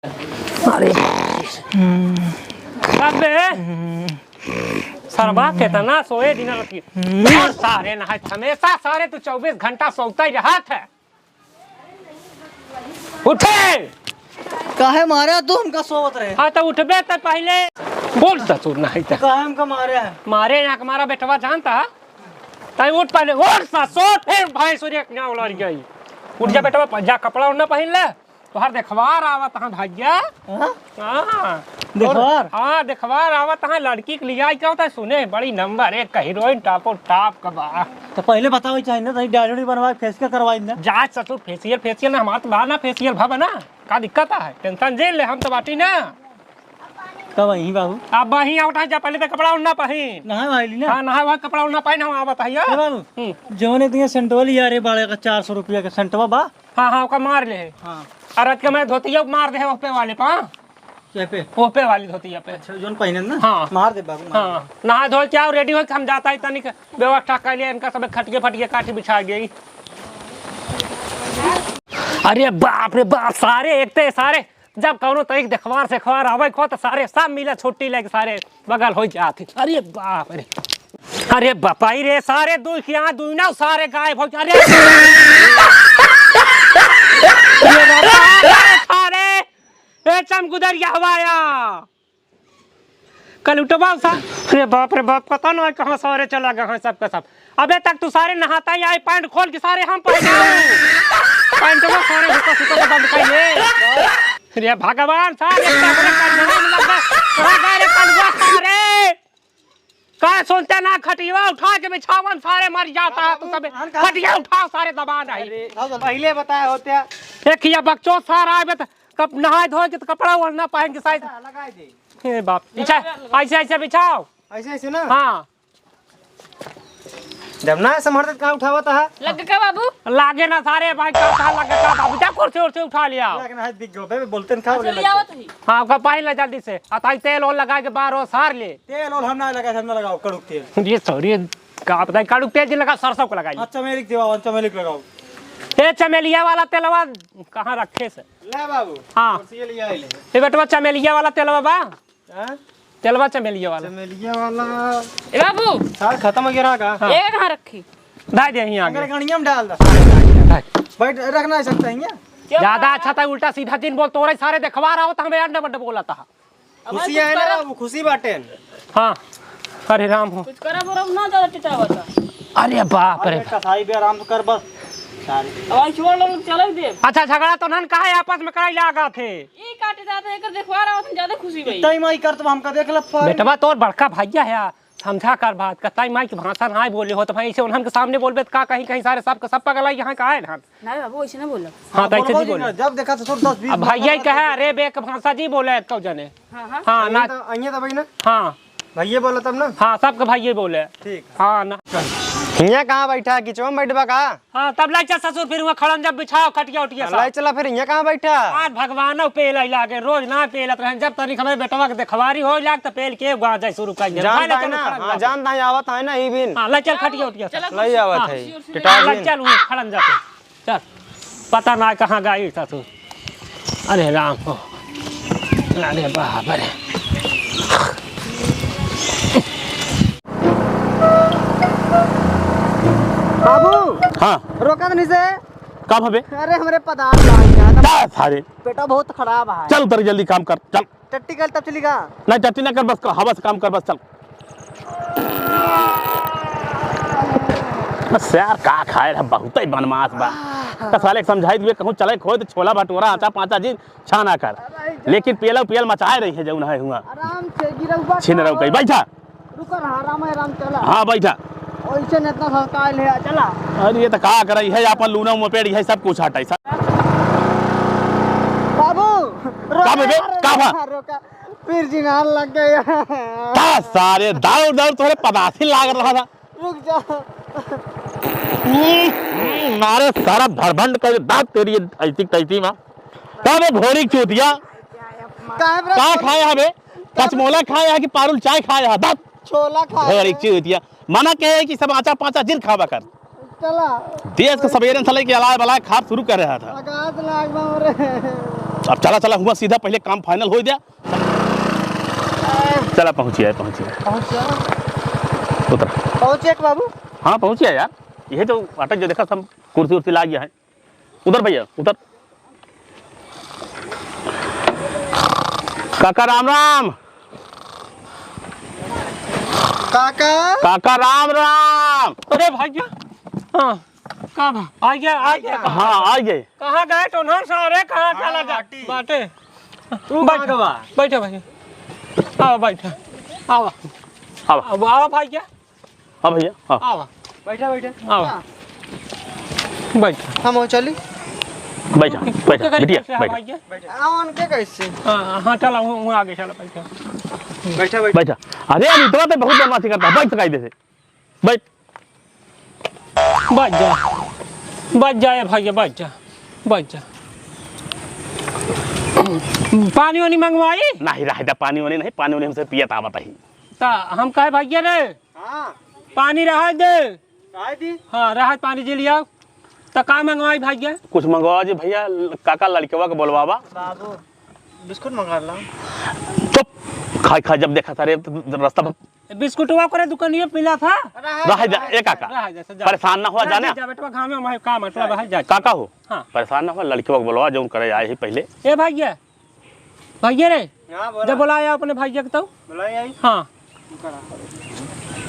अरे अबे सरबा केतना सोए दिन रखी और सारे नहा हमेशा सारे तू 24 घंटा सोता ही रहा था। उठे काहे मारे तू हमका सोवत रहे। हाँ तो उठबे तो पहले बोल ससुर नहीं था काहे हमका मारे है। मारे ना हमारा बेटवा जानता ताई उठ पहले उठ ससुर फिर भाई सूर्य ना उलर गई। उठ जा बेटवा जा कपड़ा उड़ना पहन ले तोहर देखवार आवत हां भाग्या। हां देखवार हां देखवार आवत हां लड़की के लिया क्या होता है सुने बड़ी नंबर 1 हीरोइन टॉप का बा। तो पहले बताओ चाहिए ना डायरी बनवा फेशियल करवाई ना जा ससुर फेशियल ना हमार तो बा ना फेशियल भा बना का दिक्कत है टेंशन जेल ले हम तो बाटी ना कब वही बाबू अब वही उठा जा पहले तो कपड़ा उड़ना पहन नहा वाली ना। हां नहा कपड़ा उड़ना पहन हम आवत है बाबू जौने दिए सेंटवा लिया रे बाड़े का 400 रुपया का सेंटवा बा। हां हां का मार ले हां अरत के मैं धोतिया मार दे ओपे वाले पा क्या पे ओपे वाली धोतिया पे। अच्छा जोन पहने ना हाँ मार दे बाबू हां नहा धो के आओ रेडी हो के हम जाता है तनिक व्यवस्था कर लिए इनका सब खटके फटके काटी बिछा गई। अरे बाप सारे एक ते सारे जब कौनो तरीक देखवार से खवार आवे खो तो सारे सब मिला छुट्टी लेके सारे बगल हो जाते। अरे बाप रे अरे बापाई रे सारे दू यहाँ दू ना सारे गायब हो अरे सारे ए चमगुदरिया हवाया कल उठवा सा। अरे बाप पता ना कहाँ सारे चला गए सबका सब। अबे तक तू सारे नहाता ही आए पैंट खोल के सारे हम पहने पैंट में सारे हुक्का सुक्का बंद करिए। अरे भगवान सारे सारे का सुनते ना खटिया उठा के बिछावन सारे मर जाता है। तू सब खटिया उठाओ सारे दबा नहीं पहले बताया होते एक या बच्चों सारा आवे तो कब नहाए धोए के तो कपड़ा ओढ़ना पहन के साइड लगा दे। हे बाप ऐसे ऐसे बिछाओ ऐसे ना हाँ जब ना समर्थन कहाँ उठावत है लग का बाबू लागे ना सारे भाई का लगे का बाबू जा कुर्सी उर्सी उठा लिया है दिख गयो बे बोलते न खाओ चली आवत ही हाँ का पहन ले जल्दी से अताई तेल और लगा के बाहर सार ले तेल और हम ना लगा हम ना लगाओ कड़क तेल ये सॉरी का पता काड़ू तेल लगा सरसों को लगाई। चमेली दिवाओ चमेली लगाओ ये चमेलिया वाला तेलवा कहाँ रखे से ले बाबू हाँ कुर्सी ले आइले ये बेटवा चमेलिया वाला तेलवा बा हां तेलवा चमेलिया वाला चमेलिया वाला ए बाबू साल खत्म हो गया का हाँ। ये कहां रखी दाई दे यहां अगर आगे गाड़ियां में डाल दो बैठ रखना है सकता है क्या ज्यादा अच्छा था उल्टा सीधा दिन बोल तोरे सारे देखवा रहा हो तो हमें अंडा बड्डा बोला था। खुशी है ना बाबू खुशी बाटे हाँ अरे राम हो कुछ करा बोरा ना ज्यादा टिटावता। अरे बाप रे बेटा साई भी आराम से कर बस सारी अब छोड़ लो चल दे अच्छा झगड़ा तो नन कहा आपस में कराई लगा थे ये काटे जाते है कर देखवा रहा हूं ज्यादा खुशी भई तई माई कर तो हमका देख ल बेटवा तोर बड़का भैया है समझा कर बात कताई माई की भाषा ना बोले हो तो भाई ऐसे उन्हन के सामने बोलबे का कहीं सारे सब पगला यहाँ का है ना। नहीं बाबू ऐसे ना बोलो। हाँ तो ऐसे नहीं बोले जब देखा तो 10 20 अब भैया कहे अरे बे भाषा जी बोले तो जने हां हां हाँ ना अइया तो भाई ना हाँ भैया बोला तब ना हाँ सबके भैया बोले ठीक हाँ ना हिया कहां बैठा किचवा में बैठबा का हाँ तब लाई चल ससुर फिर वहाँ खड़न जब बिछाओ खटिया उठिया लाई चला फिर हिया कहां बैठा आज भगवान पेल लागे रोज ना पेलत रहे जब तनिक हमें बेटवा के देखवारी हो लाग तो पेल के गा जाए शुरू कर जानता है ना हां जानता है आवत है ना ई बिन हाँ ले चल खटिया उठिया लई आवत है ले चल वहाँ खड़न जाते चल पता ना कहाँ गई ससुर। अरे राम हो अरे बाप रे बाबू हाँ रोका नहीं से कब हबे अरे हमरे पदार्थ लाग गया क्या सारे पेटा बहुत खराब है चल उतर जल्दी काम कर चल टट्टी कल तब चलेगा नहीं टट्टी ना कर बस हवा से काम कर बस चल बस यार का खाए रहा बहुत ही बनमास बा तो साले समझाई दिए कहूँ चले खोए तो छोला भटूरा आटा पाँचा जी छाना कर लेकिन पेल मचाए रही है जौन है हुआ आराम से गिरवा छीन रहो कहीं बैठा रुको आराम चला हाँ बैठा ओइसे न इतना सस्ता है चला अरे ये तो का करे है अपन लूना मुपेड़ है सब कुछ हटाई सब बाबू का बे का बा रोका फिर जिनार लग गया का सारे दौड़ दौड़ तोरे पदासी लाग रहा था रुक जा मारे सारा भरभंड कर दांत तेरी ऐसी तैसी में तब भोरी चूतिया का खाया है बे कचमोला खाया है कि पारुल चाय खाया है दांत छोला खा भोरी चूतिया मना कहे कि सब आचा पाँचा जिन खावा कर चला देश के सवेरे सले के अलाय बलाय खा शुरू कर रहा था आगाज लाग रे अब चला चला हुआ सीधा पहले काम फाइनल हो गया। चला पहुंचिए उतर। पहुंचे बाबू। हाँ पहुंचिए यार, यही तो अटक जो देखा सब कुर्सी उर्सी ला गया है। उधर भैया उधर। काका राम राम। काका राम राम। अरे भैया हाँ कहाँ आ गया हाँ आ गए। कहाँ गए तो ना सारे कहाँ चला जा बाटे बैठे भैया आओ बैठे आओ आओ भैया हाँ भैया हाँ आओ बैठा आओ बैठ हम चली बैठा बैठा बिटिया बैठा उनके कैसे। हाँ चला हूँ आगे चला बैठा बैठा। अरे यार इतना तो बहुत बदमाशी करता है, बैठ कायदे से बैठ। बच जा भैया बच जा पानी वानी मंगवाई नहीं रहा पानी वानी नहीं, पानी वानी हमसे पिया था बताइए। ता हम कहे भैया रे हाँ पानी रहा दे दी। हाँ रहा पानी जी लिया तो का मंगवाई भैया। कुछ मंगवा जी भैया, काका लड़केवा के बोलवावा। बाबू बिस्कुट मंगा ला। चुप खा जब देखा था रे रास्ता पर बिस्कुटवा करे दुकानिया पिला था रह जा एक काका परेशान ना हुआ जाने बेटवा घाव में हमारे का मतलब है जा काका हो हाँ परेशान ना हुआ, लड़केवा के बोलवा जो करे आए ही पहले। ए भैया रे जब बुलाया अपने भैया के तो बुलाया हाँ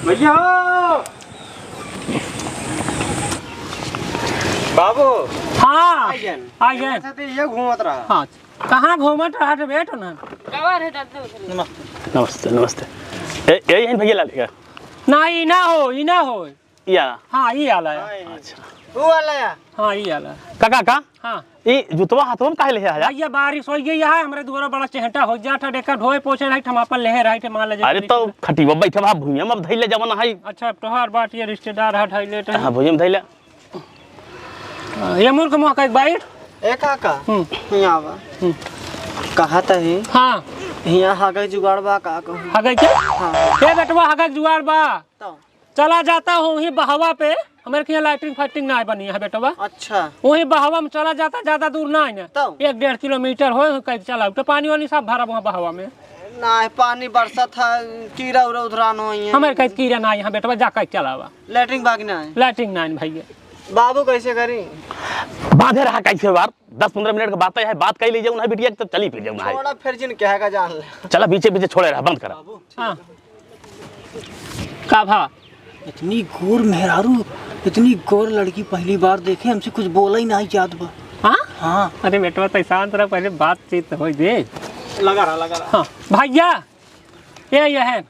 भैया बाबू हाँ आ गए ये घूमत रहा। हाँ कहाँ घूमत रहा थे बैठो ना कवर है दादा नमस्ते नमस्ते। यही है भैया लड़का ना ई ना हो या हाँ ये आला अच्छा वो वाला या हाँ ये आला काका हाँ ये जुतवा हाथों में काहे ले आया? भैया बारिश हो गई है हमारे दुआरा बड़ा चहटा हो जाता देखा ढोए पोछे रही हम अपन ले रही थे मान ले अरे तो खटीबा बैठे बा भुइया में धइले जवन है। अच्छा तोहार बात ये रिश्तेदार है ढाई लेते हां भुइया में धइले ये मूर्ख मुँह का एक बाइट ए काका यहाँ बा कहा था ही हाँ यहाँ हागे जुगाड़ बा का कहूँ हगे क्या ये बेटवा हगे जुगाड़ बा तो चला जाता हूँ वही बहवा पे हमारे यहाँ लाइटिंग फाइटिंग ना बनी है बेटवा। अच्छा वही बहवा में चला जाता ज्यादा दूर ना है ना तो 1-1.5 किलोमीटर हो कहीं चला तो पानी वानी सब भरा वहाँ बहवा में ना पानी बरसा था कीड़ा उड़ा उधरान हो हमारे कहीं कीड़ा ना यहाँ बेटवा जा कहीं चला हुआ लेटरिंग बाग ना है लाइटिंग ना भैया। बाबू कैसे करी बांधे रहा कैसे बार 10-15 मिनट का बात है, बात कही लीजिए उन्हें बिटिया तो चली फिर जाऊँ थोड़ा फिर जिन क्या है जान ले चला पीछे छोड़े रहा बंद करा। हाँ का भा इतनी गोर मेहरारू इतनी गोर लड़की पहली बार देखे हमसे कुछ बोला ही नहीं याद बा। हाँ हाँ अरे बेटवा तो शांत रहा पहले बातचीत हो दे लगा रहा हाँ भैया ये है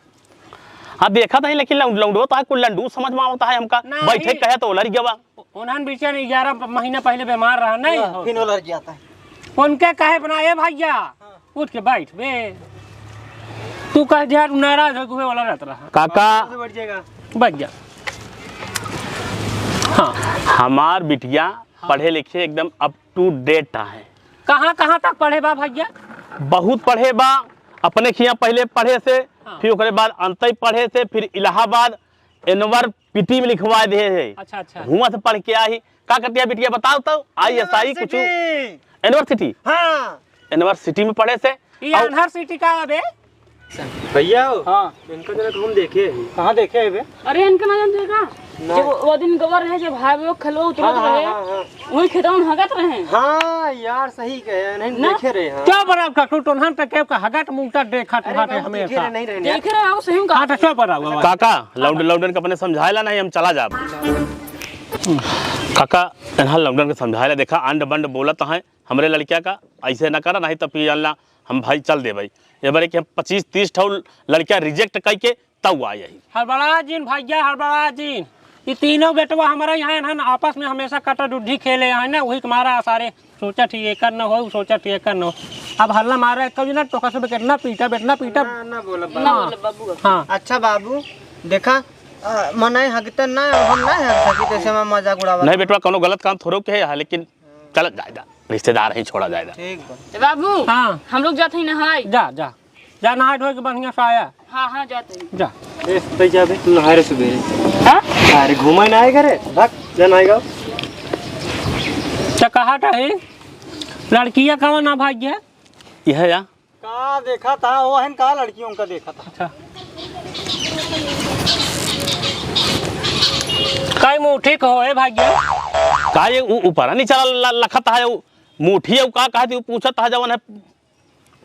हाँ देखा था लेकिन लौंडो तो है कुल लंडू समझ में आता है हमका बैठे कहे तो लड़ गया उन्होंने बीचे 11 महीने पहले बीमार रहा नहीं फिर लड़ जाता है उनके कहे बनाए भैया उठ के बैठ बे तू कह दिया नाराज हो वाला रहता रहा काका बैठ जाएगा बच जा। हाँ हमार बिटिया पढ़े लिखे एकदम अप टू डेट है। कहाँ तक पढ़े बा भैया? बहुत पढ़े बा अपने खिया पहले पढ़े से हाँ। फिर ओकरे बाद अंतई पढ़े से फिर इलाहाबाद यूनिवर्सिटी में लिखवा दे है। अच्छा हुआ से पढ़ के आई का करती है बिटिया बताओ तो ISI कुछ यूनिवर्सिटी हाँ यूनिवर्सिटी में पढ़े से यूनिवर्सिटी का बे भैया हाँ इनका जरा घूम देखे कहाँ देखे है बे अरे इनका ना जान देखा जब वो दिन गवर रहे जब भाई वो खलो उतरत रहे वही खेतों में हगत रहे। हाँ यार सही कहे नहीं देखे रहे हैं क्या बड़ा का टोनहन तक के हगत मुंगटा देखा ठाटे हमेशा नहीं रहे देख रहे हो सही में कहां क्या पड़ा हुआ काका लौंडन के अपने समझाएला नहीं हम चला जा काका इन्हा लौंडन के समझाएला देखा अंड बंड बोलत है हमरे लड़किया का ऐसे ना करा नहीं तो फिर अल्लाह हम भाई चल दे भाई ये बारे कि हम 25-30 ठौ लड़किया रिजेक्ट करके तब आ यही हड़बड़ा जीन भैया हड़बड़ा जीन ये तीनों बेटवा हमारे यहाँ है ना आपस में हमेशा कटा डुड्ढी खेले हैं ना वही हमारा सारे सोचा ठीक है करना हो सोचा ठीक है करना हो अब हल्ला मारा कभी ना टोका से कितना पीटा बेटना पीटा ना बोला बाबू हाँ अच्छा बाबू देखा मनाई हकते ना हम ना हक सकी तैसे में मजाक उड़ावा नहीं बेटवा कोनो गलत काम थोड़ो के है लेकिन चल जाएगा रिश्तेदार ही छोड़ा जाएगा ठीक बा बाबू हाँ हम लोग जाते हैं नहाए जा नहा धो के बढ़िया से आया हाँ जाते हैं जा तो जाबे नहाए रे सुबह हाँ अरे घुमाई ना आए करे भाग जा नहाएगा तो कहा था लड़कियां कौन ना भाग्य? यह है या का देखा था वो है का लड़कियों का देखा था। अच्छा कई मुठी को है भाग्य? का ये ऊपर नहीं चला लखत है मुठी है का कहती पूछत है जवन है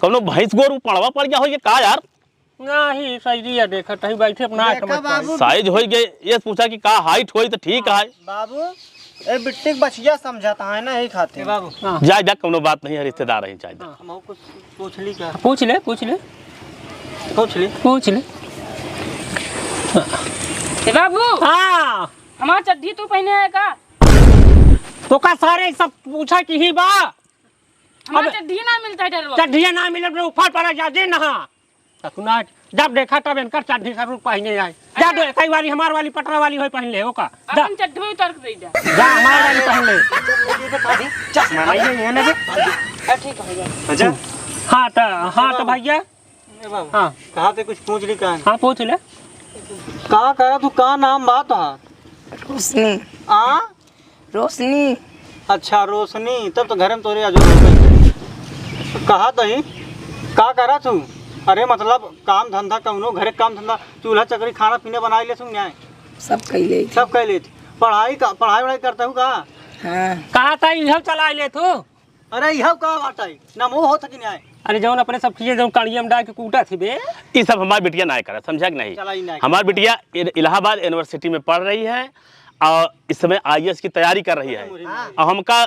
कौनो भैंस गोरू पड़वा पड़ गया हो ये का यार? नहीं सही है देखत है बैठे अपना समझ साइज हो गए ये पूछा कि का हाइट होई तो ठीक है बाबू ए बिट्टी बचिया समझाता है ना यही खाते बाबू। जा जा कोनो बात नहीं है रिश्तेदार है चाहिए। हम कुछ पूछ ली क्या? पूछ ले पूछ ले पूछ ली पूछ ले। ए बाबू हाँ हमार चड्डी तू पहने है का? तो का सारे सब पूछा कि ही बा हमार चड्डी ना मिलता है डरवा। चढ़िया ना मिले अपने ऊपर पड़ा जा दे ना तकुना जब देखा तब इनकर चढ़ी का रूप पहने आए जा दे कई बारी हमार वाली पटरा वाली होई पहन ले हो का जा अपन चड्डी में उतार के दे जा। जा हमार वाली पहन ले चश्मा नहीं है ना बे। ठीक है अच्छा हाँ तो भैया ए बाबू हाँ कहा थे कुछ पूछ ली का? हाँ पूछ ले। का करा तू का नाम बात है? रोशनी। आ रोशनी। अच्छा रोशनी तब तो घर में तोरे आजू हो गई। कहा तही का करा तू? अरे मतलब काम धंधा कौनो घरे काम धंधा चूल्हा चकरी खाना पीना बना ले सुन जाए सब कैले। सब कह लेती। पढ़ाई वढ़ाई करता हूँ का? हाँ कहा था यह चला ले तू? अरे यह का बात है ना मुँह होता कि नहीं? अरे जौन अपने सब चीजें जौन कड़िया में डाल के कूटा थी बे ये सब हमारी बिटिया ना करे समझा कि नहीं? चला ही नहीं। हमारी बिटिया इलाहाबाद यूनिवर्सिटी में पढ़ रही है और इस समय IAS की तैयारी कर रही है और हमका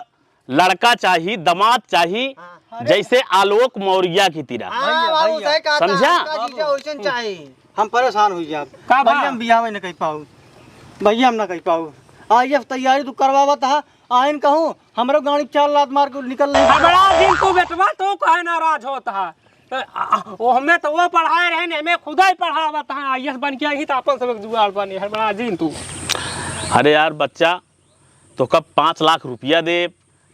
लड़का चाहिए दामाद चाहिए जैसे आलोक मौर्य की तरह समझा? हम परेशान हुई आप का भैया हम बियाह में न कह पाऊ भैया हम न कह पाऊ आज तैयारी तू करवावत है आइन कहूँ हमरो गाड़ी 4 लात मार के निकल रही। बड़ा दिन तू बेटवा तो कहे नाराज होता है वो हमें तो वो पढ़ाए रहे ने हमें खुदा ही पढ़ावत है IAS बन के ही तो अपन सब जुगाड़ बने है बड़ा दिन तू। अरे यार बच्चा तो कब 5 लाख रुपया दे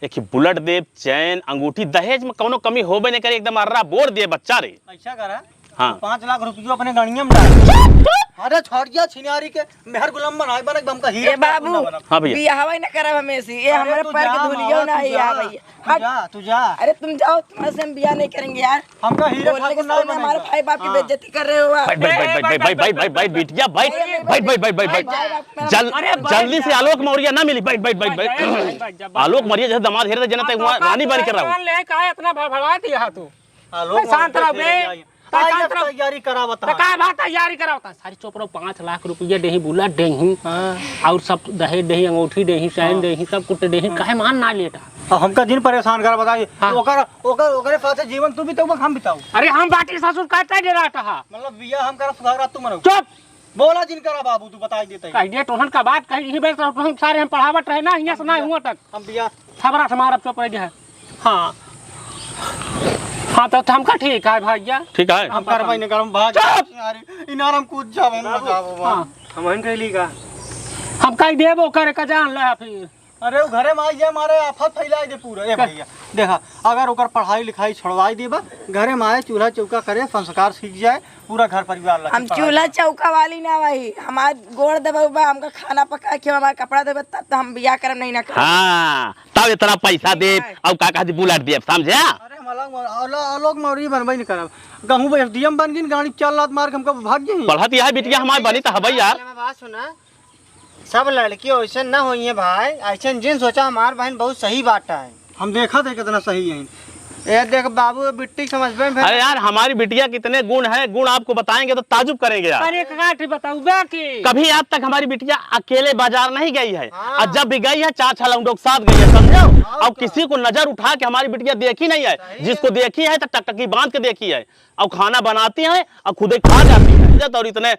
एक बुलेट दे चैन अंगूठी दहेज में कोनो कमी होबे नहीं करे एकदम अर्रा बोर दे बच्चा रे। ऐसा करा हाँ 5 लाख रुपया अपने गाड़िया में डाल। अरे छोड़ दिया छिनारी के मेहर गुलाम बनाए बने हम का हीरा। ए बाबू हाँ भैया बियाह ही ना करब हमें से ये हमारे पैर के धुलियो ना ही आ भैया। तू जा अरे तुम जाओ तुम्हारे से हम बियाह नहीं करेंगे यार। हमका हीरा बोलने के ठाकुर ना सामने हमारे भाई बाप की बेइज्जती कर रहे हो आप। बैठ बिटिया बैठ जल्दी से आलोक मौर्य ना मिली बैठ आलोक मौर्य जैसे दामाद हेरे जनता हुआ रानी बन कर रहा हूँ। ले का इतना भड़बड़ा दिया तू आलोक शांत रहो बे। तैयारी करावत तो का बात तैयारी कराओ सारी चोपड़ो 5 लाख रुपया देही बुलेट देही और सब दहेज देही अंगूठी देही चैन देही सब कुछ देही काहे मान ना लेता हमका दिन परेशान कर बताइए ओकरे साथ जीवन तू बिताऊ हम बिताऊ। अरे हम बाटी ससुर कहता दे रहा था मतलब बिया हम कर सुधारा तू मरो चुप बोला जिन करा बाबू तू बताई देते कह दे तोहन का बात कही ही बेस हम सारे हम पढ़ावत रहे ना हियां से ना हुआ तक हम बिया खबरा हमारा चुप रह है। हाँ हाँ तो हमका ठीक है भैया ठीक है हम करवाई ने करम भाग इनार हम कूद जावे न जावो हम हन कहली का हम कह देबो करे का जान ले फिर। अरे वो घरे में आई जाए मारे आफत फैलाई दे पूरा ए भैया देखा अगर ओकर पढ़ाई लिखाई छोड़वाई देबा घरे में आए चूल्हा चौका करे संस्कार सीख जाए पूरा घर परिवार लगे। हम चूल्हा चौका वाली ना भाई हमार गोड़ देबे बा हमका खाना पका के हमार कपड़ा देबे तब तो हम बियाह करब नहीं ना करब। हाँ तब इतना पैसा दे और का कहती बुलेट दे समझा? अरे आलोक मौर्य बनबई नहीं करब गहूं FDM बन गिन गाड़ी 4 लात मार के हमका भाग गई। पढ़त यह बिटिया हमारी बनी तो हबई यार। बात सुना सब लड़की ऐसे न होई है भाई ऐसे जिन सोचा हमार बहन बहुत सही बात है। हम देखा थे कितना सही है ये देख बाबू बिट्टी समझ में अरे यार हमारी बिटिया कितने गुण है गुण आपको बताएंगे तो ताजुब करेंगे यार। अरे काट बताऊ बे कि कभी आज तक हमारी बिटिया अकेले बाजार नहीं गई है और जब भी गई है 4 लोगों के साथ गई है समझो। और किसी को नजर उठा के हमारी बिटिया देखी नहीं है जिसको देखी है तो टकटकी बांध के देखी है और खाना बनाती है और खुद ही खा जाती है और इतने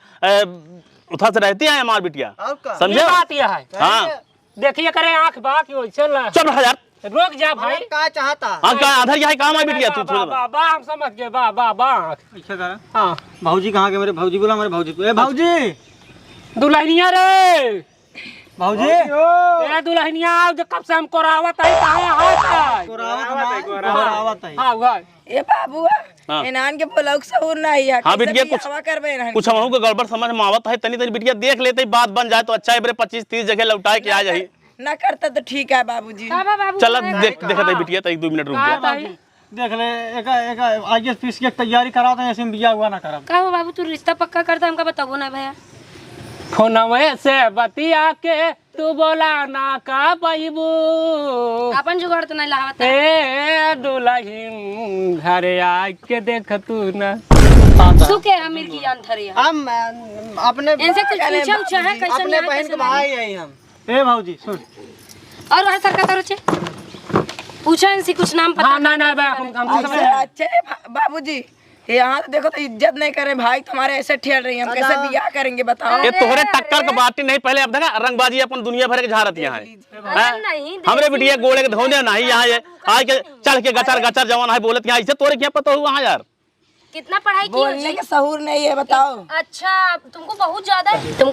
उठा से रहती है हमारी बिटिया समझे? बात यह है हाँ देखिए करे आंख बाकी हो चल चल हजार रोक जा भाई क्या चाहता हाँ क्या आधर यही काम है बिटिया तू बा हम समझ गए बा बा बा अच्छा करा हाँ भाऊजी कहाँ के मेरे भाऊजी बोला मेरे भाऊजी ए भाऊजी दुल्हनिया रे भाऊजी ए दुल्हनिया आओ जो कब से हम कोरावत है कहां हाथ कोरावत है हां भाई ए बाबू इनान के बोलाऊ सहूर ना ही हाँ बिटिया हवा करबे इनान कुछ हमहू के गड़बड़ समझ में आवत है तनी तनी बिटिया देख लेते बात बन जाए तो अच्छा है बरे 25-30 जगह लौटाए के आ जाही। ना करता तो ठीक है बाबूजी। का बा बाबू चल देख देख दे बिटिया तो 1-2 मिनट रुक का जा। ताई देख ले एक IAS की तैयारी करा तो ऐसे में बिया हुआ ना करब। का हो बाबू तू रिश्ता पक्का करता हमका बताबो ना भैया। फोनवे से बतिया के तू बोला ना का पैबू अपन जुगाड़ तो नहीं लावत ए दुल्हन घरे आके देख तू ना। तू के अमीर की जान थरी है हम अपने इनसे कुछ पूछा उछा है कैसे अपने बहन के भाई हैं हम। ए भाऊजी सुन, और वह सरकार करो छे पूछा इनसे कुछ नाम पता। हाँ ना हम अच्छे बाबूजी यहाँ तो देखो तो इज्जत नहीं करे भाई, तुम्हारे ऐसे ठेल रही हैं, हम कैसे बियाह करेंगे बताओ। ये तोहरे टक्कर के बाटी नहीं पहले अब देखा रंगबाजी अपन दुनिया भर के झारत यहाँ है। नहीं हमरे बिटिया गोले के धोने नहीं यहाँ है आज के चढ़ के गचर गचर जवान है बोलत यहाँ ऐसे तोरे क्या पता हुआ हाँ यार। कितना पढ़ाई की हो बोलने जी? के सहूर नहीं है बताओ। अच्छा तुमको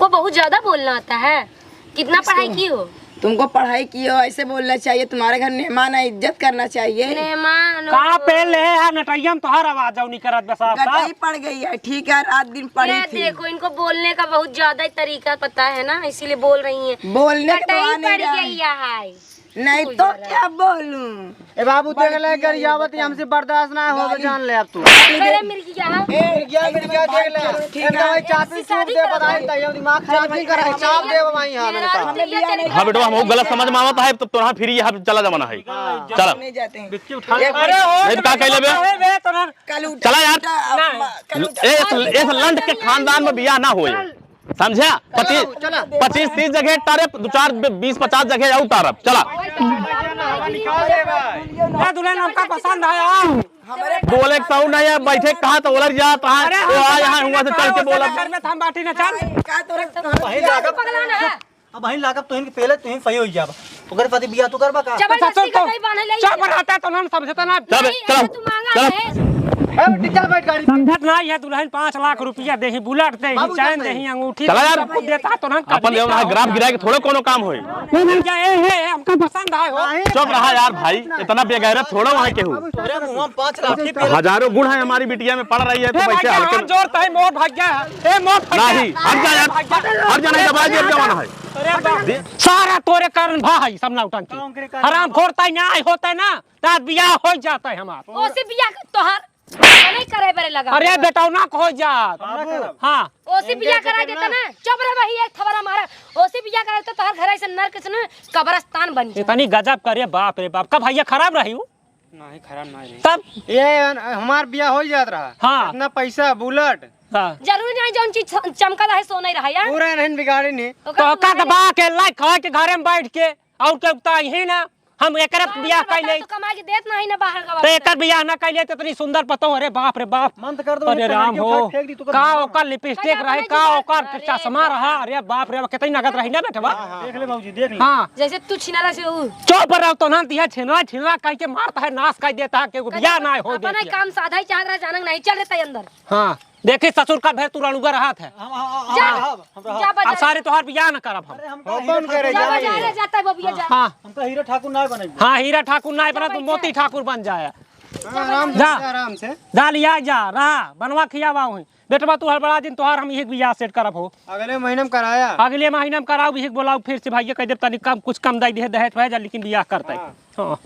बहुत ज्यादा बोलना आता है। कितना पढ़ाई की हो? तुमको पढ़ाई की हो ऐसे बोलना चाहिए, तुम्हारे घर मेहमान है इज्जत करना चाहिए। मेहमान का पहले है नटैयम तोहर आवाज नहीं करत बस आप गटाई पड़ गई है ठीक है, रात दिन पड़ी ये थी। देखो इनको बोलने का बहुत ज्यादा ही तरीका पता है ना, इसीलिए बोल रही हैं। बोलने के कटाई बहाने पड़ नहीं गई है। नहीं तो क्या बोलूं। ए बाबू देख ले गरियावत हमसे बर्दाश्त ना होगा जान ले अब तू। अरे मिर्गी क्या है? मिर्गिया देख ले ठीक है। भाई चापी चूर दे बताई तैयो दिमाग खराब नहीं करे चाप दे भाई हां मैंने कहा। हमें बियाह नहीं हाँ बेटा हम गलत समझ में आवत है तो तोरा फिर यहाँ चला जमाना है चला नहीं जाते हैं। बिच्ची उठा एक अरे हो नहीं तो का कहले बे कल उठा चला यार। कल उठा इस लंड के खानदान में बियाह ना होए समझा। 25-30 जगह तारे 2-4-20-50 जगह जाऊ तारब चला। ए दुल्हन हमका पसंद है आओ। हमारे बोले के साउंड नहीं है बैठे कहाँ तो उलट जा तो अरे यहाँ हुआ से चल के बोला घर में हम बाटी ना चल। का तोरे पगलाना है अब वहीं लागब तो इनके पहले तुम सही हो जाब ओकर पति बिया तू करबा का। जबरदस्ती का नहीं बांधे ले। चल बनाता तो ना समझता ना चल नहीं, तू मांगा है। चल बैठ गाड़ी समझत ना ये दुल्हन 5 लाख रुपया देही बुलेट देही चैन देही अंगूठी चला यार। सब कुछ देता तो ना अपन ले वहाँ ग्राफ गिरा के थोड़े कोनो काम होई। क्या ए हमका पसंद है हो। चुप रहा यार भाई इतना बेगैरत थोड़ा वहाँ के हो। तोरे मुंह में 5 लाख की हजारों गुण है हमारी बिटिया में पड़ रही है तो ए वैसे भाग्य हाथ हल्के जोड़ता है मोर भाग्य है। ए मोर नहीं हट जा यार हट जा नहीं दबा दिया जमाना है। अरे बाप सारा तोरे कारण भाई सब नौटंकी हराम खोरता न्याय होता है ना तात बियाह हो जाता है हमार। ओसे बियाह तोहार नहीं करे बरे लगा। अरे बेटौना को हो जात। हाँ ओसे बियाह करा देता ना चुप रह वही एक खबर हमारा। ओसे बियाह करा देता तोहार घर ऐसे नरक से न कब्रिस्तान बन जाए। इतनी गजब करे बाप रे बाप। कब भैया खराब रही हूँ नहीं खराब नहीं तब ये हमार बियाह हो जात रहा। हाँ। इतना पैसा बुलेट हाँ। जरूरी नहीं जौन चीज चमका रहे सो नहीं रहा यार। पूरा नहीं बिगाड़ी नहीं। तो का दबा के लाइक खा के घरे में बैठ के और के उता ही ना हम एक बियाह कैले तो कमा के देत नहीं ना बाहर का। तो एक बियाह ना कैले तो इतनी सुंदर पतो अरे बाप रे बाप। मन तो कर दो अरे राम हो का ओकर लिपस्टिक रहे का ओकर चश्मा रहा अरे बाप रे कितनी नगद रही ना बेटवा। देख ले बाबूजी देख ले। हाँ जैसे तू छिनाला से ऊ चुप रहो तो ना दिया छिनवा छिनवा कह के मारता है नाश कर देता है कि बियाह ना हो अपना देती है। काम साधा ही चाहत रहा जानक नहीं चल रहता अंदर। हाँ देखी ससुर का भेद तुरानुगा रहा है। जा अब बजा सारे तोहार बियाह न करब हम। कौन करे जा बजा रे जाता है बबिया जा। हाँ हमका हीरा ठाकुर ना बनेगी। हाँ हीरा ठाकुर ना बना तो मोती ठाकुर बन जाए। जा आराम से जा लिया जा रहा बनवा खियावा हुई बेटवा तू हर बड़ा दिन तोहार हम यही बियाह सेट करब हो। अगले महीने में कराया। अगले महीने में कराओ भी बोलाओ फिर से भाई कह दे तनी कम कुछ कम दे दे दहेज भैजा लेकिन बियाह करते। हाँ